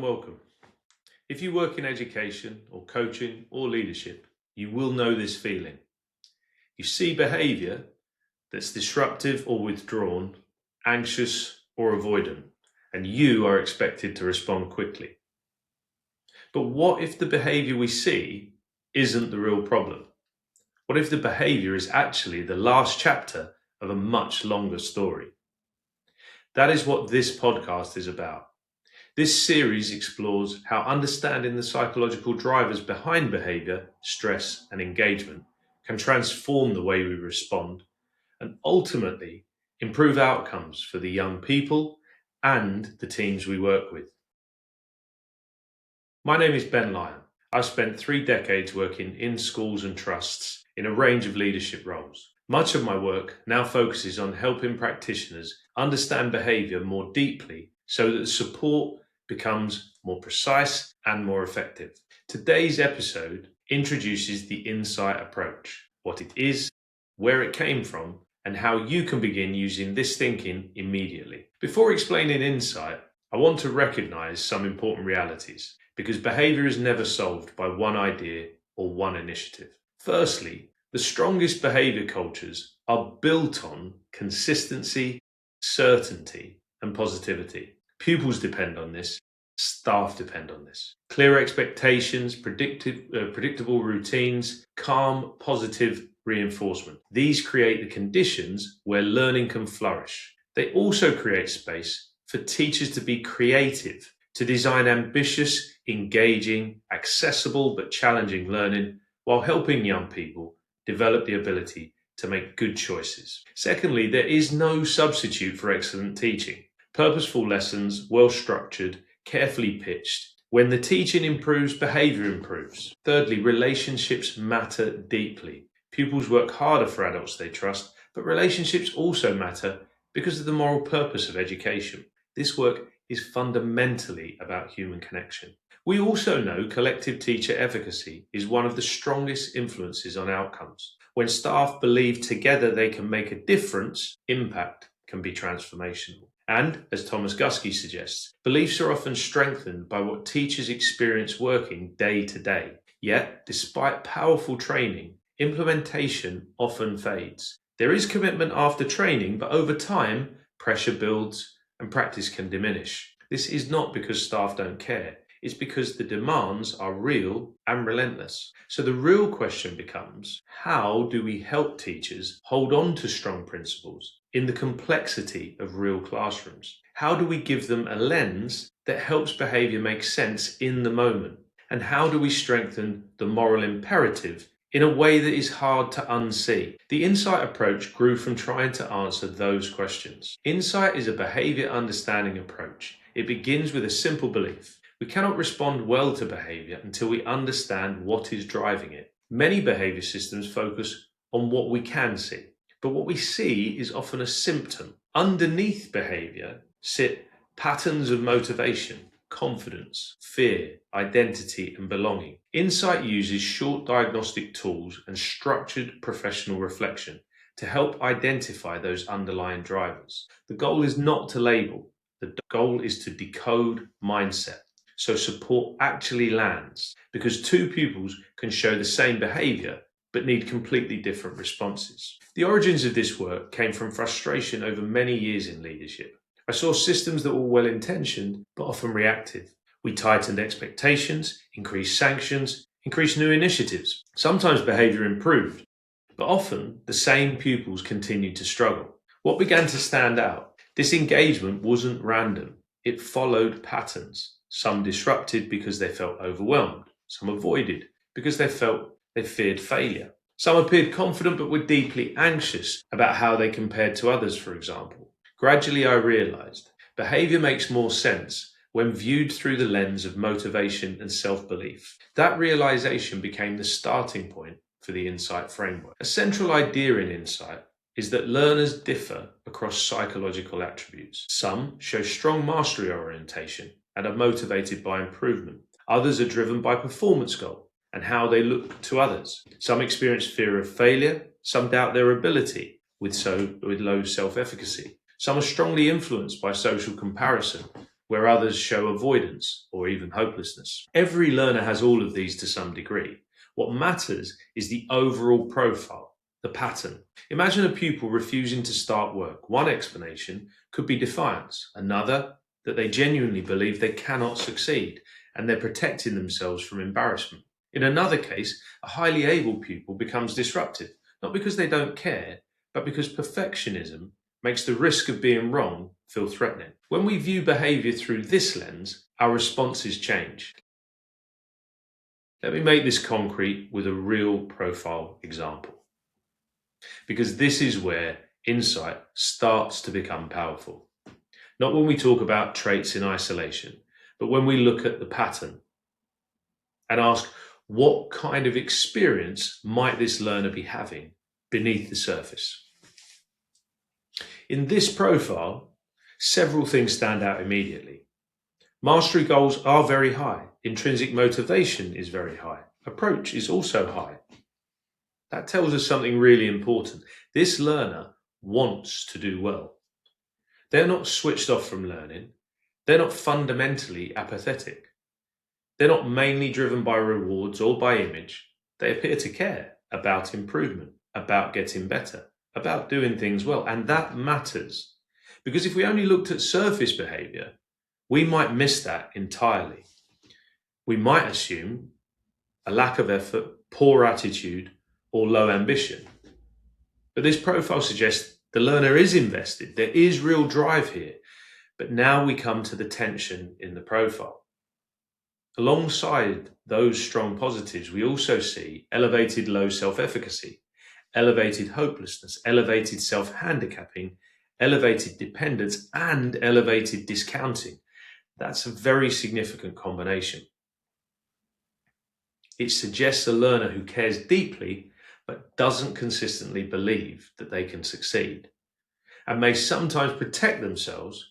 welcome. If you work in education or coaching or leadership, you will know this feeling. You see behaviour that's disruptive or withdrawn, anxious or avoidant, and you are expected to respond quickly. But what if the behaviour we see isn't the real problem? What if the behaviour is actually the last chapter of a much longer story? That is what this podcast is about. This series explores how understanding the psychological drivers behind behaviour, stress, and engagement can transform the way we respond and ultimately improve outcomes for the young people and the teams we work with. My name is Ben Lyon. I've spent 3 decades working in schools and trusts in a range of leadership roles. Much of my work now focuses on helping practitioners understand behaviour more deeply so that the support becomes more precise and more effective. Today's episode introduces the insight approach, what it is, where it came from, and how you can begin using this thinking immediately. Before explaining insight, I want to recognize some important realities, because behavior is never solved by one idea or one initiative. Firstly, the strongest behavior cultures are built on consistency, certainty, and positivity. Pupils depend on this, staff depend on this. Clear expectations, predictable routines, calm, positive reinforcement. These create the conditions where learning can flourish. They also create space for teachers to be creative, to design ambitious, engaging, accessible but challenging learning while helping young people develop the ability to make good choices. Secondly, there is no substitute for excellent teaching. Purposeful lessons, well structured, carefully pitched. When the teaching improves, behaviour improves. Thirdly, relationships matter deeply. Pupils work harder for adults they trust, but relationships also matter because of the moral purpose of education. This work is fundamentally about human connection. We also know collective teacher efficacy is one of the strongest influences on outcomes. When staff believe together they can make a difference, impact can be transformational. And, as Thomas Guskey suggests, beliefs are often strengthened by what teachers experience working day to day. Yet, despite powerful training, implementation often fades. There is commitment after training, but over time, pressure builds and practice can diminish. This is not because staff don't care. It's because the demands are real and relentless. So the real question becomes, how do we help teachers hold on to strong principles in the complexity of real classrooms? How do we give them a lens that helps behaviour make sense in the moment? And how do we strengthen the moral imperative in a way that is hard to unsee? The insight approach grew from trying to answer those questions. Insight is a behaviour understanding approach. It begins with a simple belief. We cannot respond well to behaviour until we understand what is driving it. Many behaviour systems focus on what we can see, but what we see is often a symptom. Underneath behaviour sit patterns of motivation, confidence, fear, identity, and belonging. Insight uses short diagnostic tools and structured professional reflection to help identify those underlying drivers. The goal is not to label. The goal is to decode mindset, so support actually lands, because 2 pupils can show the same behaviour but need completely different responses. The origins of this work came from frustration over many years in leadership. I saw systems that were well-intentioned but often reactive. We tightened expectations, increased sanctions, increased new initiatives. Sometimes behaviour improved, but often the same pupils continued to struggle. What began to stand out? This engagement wasn't random. It followed patterns. Some disrupted because they felt overwhelmed. Some avoided because they feared failure. Some appeared confident but were deeply anxious about how they compared to others, for example. Gradually, I realized behavior makes more sense when viewed through the lens of motivation and self-belief. That realization became the starting point for the Insight framework. A central idea in Insight is that learners differ across psychological attributes. Some show strong mastery orientation and are motivated by improvement. Others are driven by performance goal and how they look to others. Some experience fear of failure. Some doubt their ability with low self-efficacy. Some are strongly influenced by social comparison, where others show avoidance or even hopelessness. Every learner has all of these to some degree. What matters is the overall profile, the pattern. Imagine a pupil refusing to start work. One explanation could be defiance, another that they genuinely believe they cannot succeed and they're protecting themselves from embarrassment. In another case, a highly able pupil becomes disruptive, not because they don't care, but because perfectionism makes the risk of being wrong feel threatening. When we view behaviour through this lens, our responses change. Let me make this concrete with a real profile example, because this is where insight starts to become powerful. Not when we talk about traits in isolation, but when we look at the pattern and ask, what kind of experience might this learner be having beneath the surface? In this profile, several things stand out immediately. Mastery goals are very high. Intrinsic motivation is very high. Approach is also high. That tells us something really important. This learner wants to do well. They're not switched off from learning. They're not fundamentally apathetic. They're not mainly driven by rewards or by image. They appear to care about improvement, about getting better, about doing things well. And that matters. Because if we only looked at surface behaviour, we might miss that entirely. We might assume a lack of effort, poor attitude, or low ambition. But this profile suggests the learner is invested. There is real drive here. But now we come to the tension in the profile. Alongside those strong positives, we also see elevated low self-efficacy, elevated hopelessness, elevated self-handicapping, elevated dependence, and elevated discounting. That's a very significant combination. It suggests a learner who cares deeply but doesn't consistently believe that they can succeed, and may sometimes protect themselves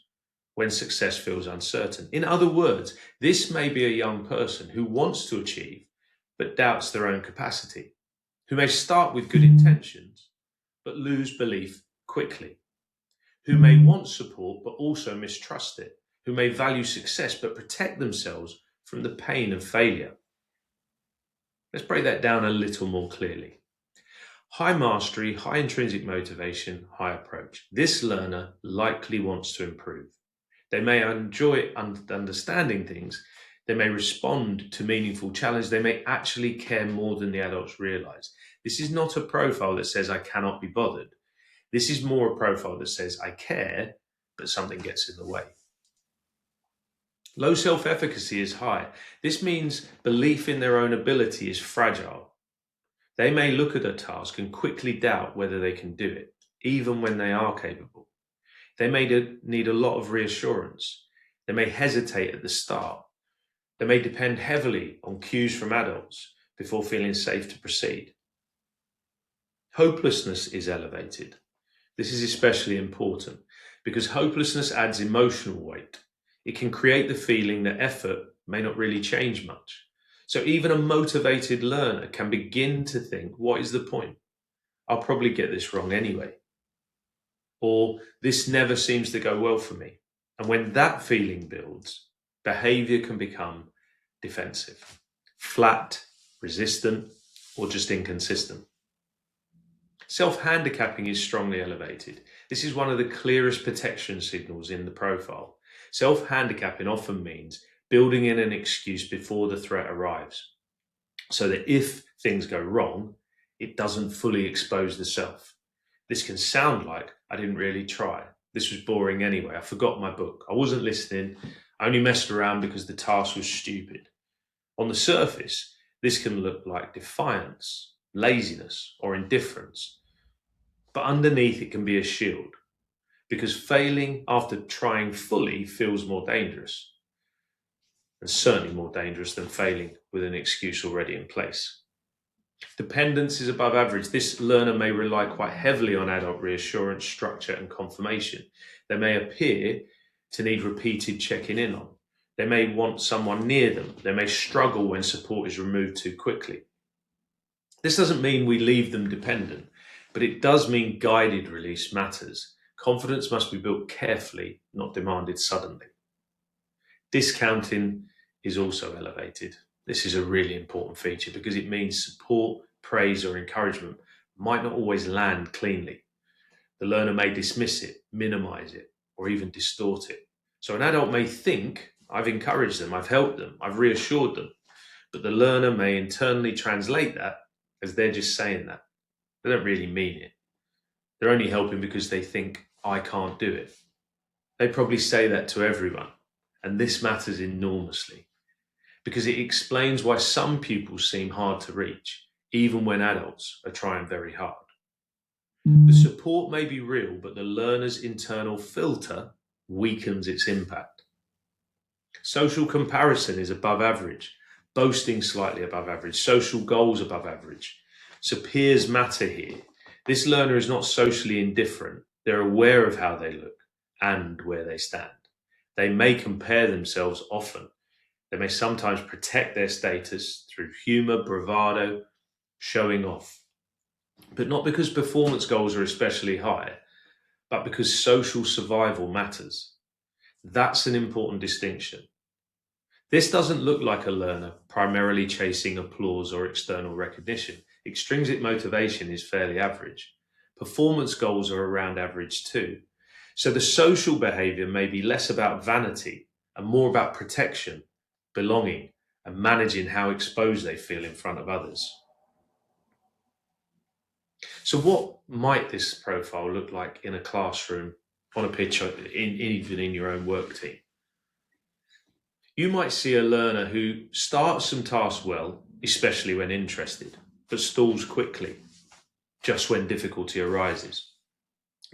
when success feels uncertain. In other words, this may be a young person who wants to achieve but doubts their own capacity, who may start with good intentions but lose belief quickly, who may want support but also mistrust it, who may value success but protect themselves from the pain of failure. Let's break that down a little more clearly. High mastery, high intrinsic motivation, high approach. This learner likely wants to improve. They may enjoy understanding things. They may respond to meaningful challenge. They may actually care more than the adults realize. This is not a profile that says I cannot be bothered. This is more a profile that says I care, but something gets in the way. Low self-efficacy is high. This means belief in their own ability is fragile. They may look at a task and quickly doubt whether they can do it, even when they are capable. They may need a lot of reassurance. They may hesitate at the start. They may depend heavily on cues from adults before feeling safe to proceed. Hopelessness is elevated. This is especially important because hopelessness adds emotional weight. It can create the feeling that effort may not really change much. So even a motivated learner can begin to think, what is the point? I'll probably get this wrong anyway. Or this never seems to go well for me. And when that feeling builds, behavior can become defensive, flat, resistant, or just inconsistent. Self-handicapping is strongly elevated. This is one of the clearest protection signals in the profile. Self-handicapping often means building in an excuse before the threat arrives, so that if things go wrong, it doesn't fully expose the self. This can sound like, I didn't really try. This was boring anyway. I forgot my book. I wasn't listening. I only messed around because the task was stupid. On the surface, this can look like defiance, laziness, or indifference. But underneath it can be a shield, because failing after trying fully feels more dangerous, and certainly more dangerous than failing with an excuse already in place. Dependence is above average. This learner may rely quite heavily on adult reassurance, structure, and confirmation. They may appear to need repeated checking in on. They may want someone near them. They may struggle when support is removed too quickly. This doesn't mean we leave them dependent, but it does mean guided release matters. Confidence must be built carefully, not demanded suddenly. Discounting is also elevated. This is a really important feature because it means support, praise, or encouragement might not always land cleanly. The learner may dismiss it, minimize it, or even distort it. So an adult may think, I've encouraged them, I've helped them, I've reassured them, but the learner may internally translate that as they're just saying that. They don't really mean it. They're only helping because they think, I can't do it. They probably say that to everyone. And this matters enormously because it explains why some pupils seem hard to reach, even when adults are trying very hard. The support may be real, but the learner's internal filter weakens its impact. Social comparison is above average, boasting slightly above average, social goals above average. So peers matter here. This learner is not socially indifferent. They're aware of how they look and where they stand. They may compare themselves often. They may sometimes protect their status through humor, bravado, showing off. But not because performance goals are especially high, but because social survival matters. That's an important distinction. This doesn't look like a learner primarily chasing applause or external recognition. Extrinsic motivation is fairly average. Performance goals are around average too. So the social behavior may be less about vanity and more about protection, belonging, and managing how exposed they feel in front of others. So what might this profile look like in a classroom, on a pitch, even in your own work team? You might see a learner who starts some tasks well, especially when interested, but stalls quickly, just when difficulty arises.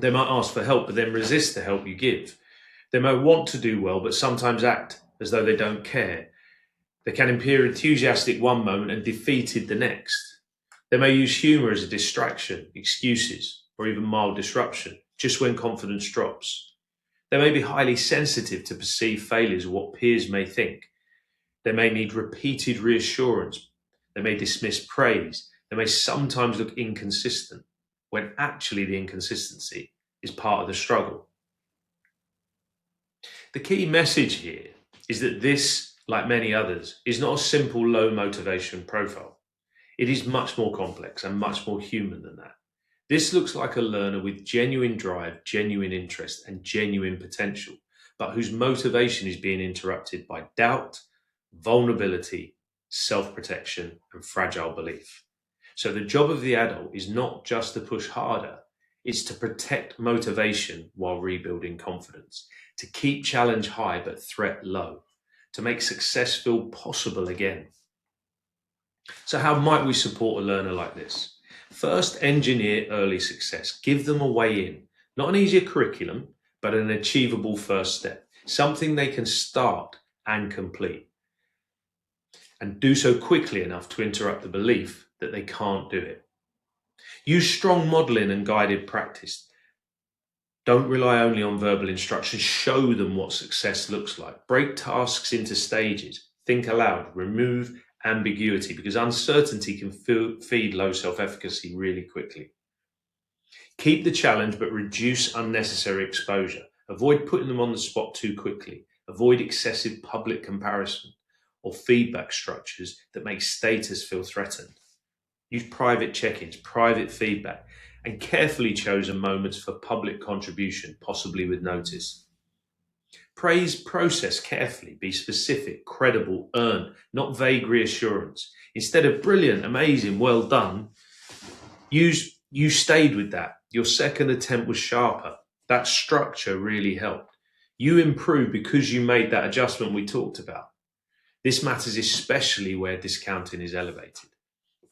They might ask for help, but then resist the help you give. They might want to do well, but sometimes act as though they don't care. They can appear enthusiastic one moment and defeated the next. They may use humour as a distraction, excuses, or even mild disruption, just when confidence drops. They may be highly sensitive to perceived failures or what peers may think. They may need repeated reassurance. They may dismiss praise. They may sometimes look inconsistent, when actually the inconsistency is part of the struggle. The key message here is that this, like many others, is not a simple low motivation profile. It is much more complex and much more human than that. This looks like a learner with genuine drive, genuine interest, and genuine potential, but whose motivation is being interrupted by doubt, vulnerability, self-protection, and fragile belief. So the job of the adult is not just to push harder, it's to protect motivation while rebuilding confidence, to keep challenge high but threat low, to make success feel possible again. So how might we support a learner like this? First, engineer early success. Give them a way in. Not an easier curriculum, but an achievable first step. Something they can start and complete. And do so quickly enough to interrupt the belief that they can't do it. Use strong modeling and guided practice. Don't rely only on verbal instructions. Show them what success looks like. Break tasks into stages. Think aloud. Remove ambiguity, because uncertainty can feed low self-efficacy really quickly. Keep the challenge, but reduce unnecessary exposure. Avoid putting them on the spot too quickly. Avoid excessive public comparison or feedback structures that make status feel threatened. Use private check-ins, private feedback, and carefully chosen moments for public contribution, possibly with notice. Praise process carefully, be specific, credible, earn, not vague reassurance. Instead of brilliant, amazing, well done, you stayed with that. Your second attempt was sharper. That structure really helped. You improved because you made that adjustment we talked about. This matters especially where discounting is elevated.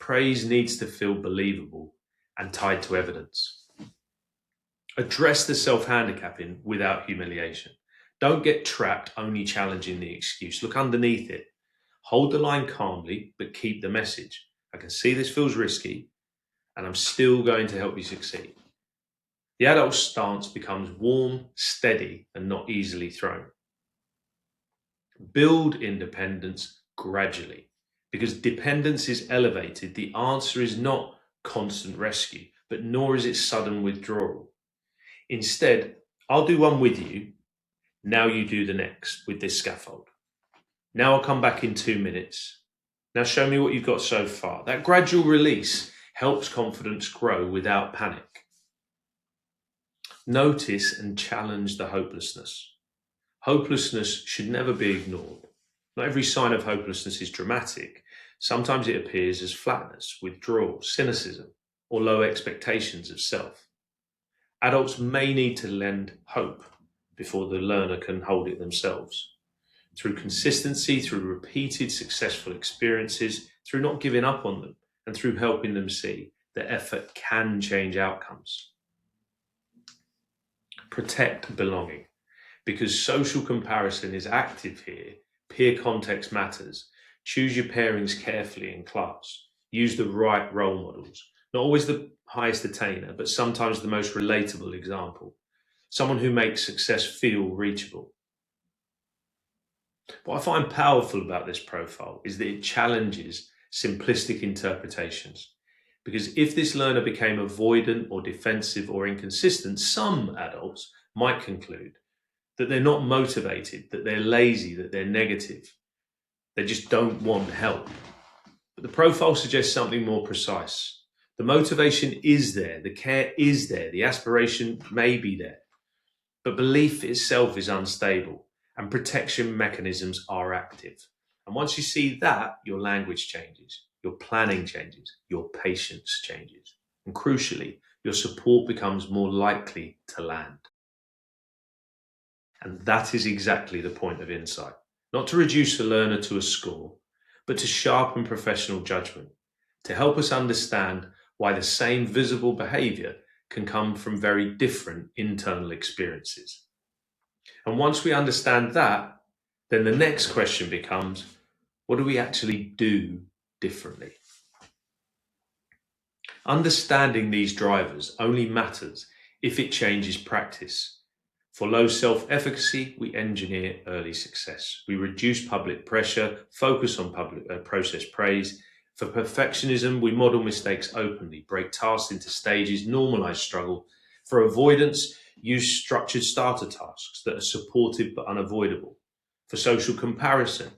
Praise needs to feel believable and tied to evidence. Address the self-handicapping without humiliation. Don't get trapped only challenging the excuse. Look underneath it. Hold the line calmly, but keep the message. I can see this feels risky, and I'm still going to help you succeed. The adult stance becomes warm, steady, and not easily thrown. Build independence gradually, because dependence is elevated. The answer is not constant rescue, but nor is it sudden withdrawal. Instead, I'll do one with you. Now you do the next with this scaffold. Now I'll come back in 2 minutes. Now show me what you've got so far. That gradual release helps confidence grow without panic. Notice and challenge the hopelessness. Hopelessness should never be ignored. Not every sign of hopelessness is dramatic. Sometimes it appears as flatness, withdrawal, cynicism, or low expectations of self. Adults may need to lend hope before the learner can hold it themselves. Through consistency, through repeated successful experiences, through not giving up on them, and through helping them see that effort can change outcomes. Protect belonging. Because social comparison is active here, peer context matters. Choose your pairings carefully in class. Use the right role models. Not always the highest attainer, but sometimes the most relatable example. Someone who makes success feel reachable. What I find powerful about this profile is that it challenges simplistic interpretations. Because if this learner became avoidant or defensive or inconsistent, some adults might conclude that they're not motivated, that they're lazy, that they're negative. They just don't want help. But the profile suggests something more precise. The motivation is there, the care is there, the aspiration may be there, but belief itself is unstable and protection mechanisms are active. And once you see that, your language changes, your planning changes, your patience changes, and crucially, your support becomes more likely to land. And that is exactly the point of insight. Not to reduce the learner to a score, but to sharpen professional judgment, to help us understand why the same visible behavior can come from very different internal experiences. And once we understand that, then the next question becomes, what do we actually do differently? Understanding these drivers only matters if it changes practice. For low self-efficacy, we engineer early success. We reduce public pressure, focus on public process praise. For perfectionism, we model mistakes openly, break tasks into stages, normalize struggle. For avoidance, use structured starter tasks that are supportive but unavoidable. For social comparison,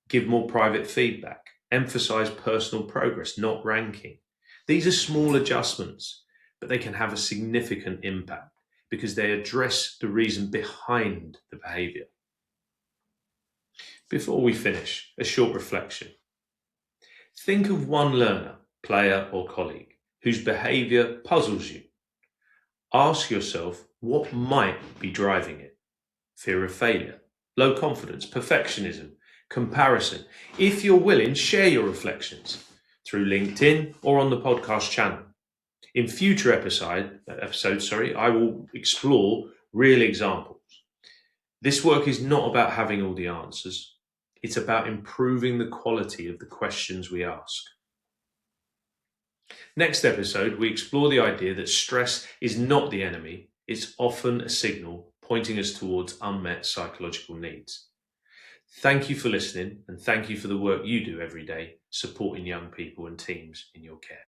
give more private feedback. Emphasize personal progress, not ranking. These are small adjustments, but they can have a significant impact because they address the reason behind the behavior. Before we finish, a short reflection. Think of one learner, player or colleague whose behavior puzzles you. Ask yourself what might be driving it. Fear of failure, low confidence, perfectionism, comparison. If you're willing, share your reflections through LinkedIn or on the podcast channel. In future episodes, I will explore real examples. This work is not about having all the answers. It's about improving the quality of the questions we ask. Next episode, we explore the idea that stress is not the enemy. It's often a signal pointing us towards unmet psychological needs. Thank you for listening, and thank you for the work you do every day supporting young people and teams in your care.